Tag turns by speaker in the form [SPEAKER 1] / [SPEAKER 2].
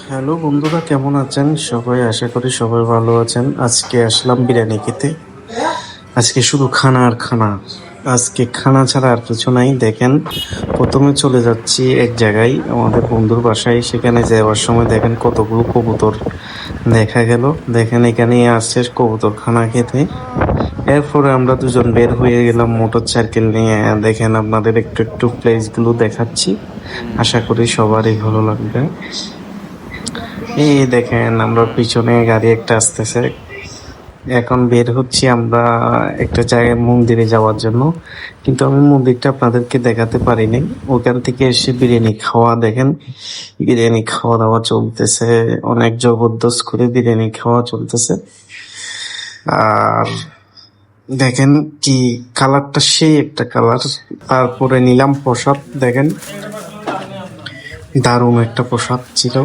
[SPEAKER 1] Hello বন্ধুরা, কেমন আছেন সবাই? আশা করি সবাই ভালো আছেন। আজকে আসলাম বিরিয়ানি খেতে। আজকে শুধু খানা আর খানা। আজকে খানা ছাড়া আর কিছু নাই। দেখেন, প্রথমে চলে যাচ্ছি এক জায়গায় আমাদের বন্ধুর বাসায়। সেখানে যাওয়ার সময় দেখেন কতগুলো কবুতর দেখা গেল। দেখেন এখানে আসছে কবুতর খানা খেতে। এরপরে আমরা দুজন বের হয়ে গেলাম মোটর সাইকেল নিয়ে। দেখেন আপনাদের একটু একটু প্লেসগুলো দেখাচ্ছি, আশা করি সবারই ভালো লাগবে। এই দেখেন আমরা পিছনে গাড়ি একটা আসতেছে। এখন বের হচ্ছি আমরা একটা জায়গায় মন্দিরে যাওয়ার জন্য, কিন্তু আমি মন্দিরটা আপনাদেরকে দেখাতে পারিনি। ওখান থেকে এসে বিরিয়ানি খাওয়া, দেখেন বিরিয়ানি খাওয়া দাওয়া চলতেছে, অনেক জবরদস্ত করে বিরিয়ানি খাওয়া চলতেছে। আর দেখেন কি কালারটা, সেই একটা কালার। তারপরে নিলাম প্রসাদ, দেখেন দারুণ একটা প্রসাদ ছিল।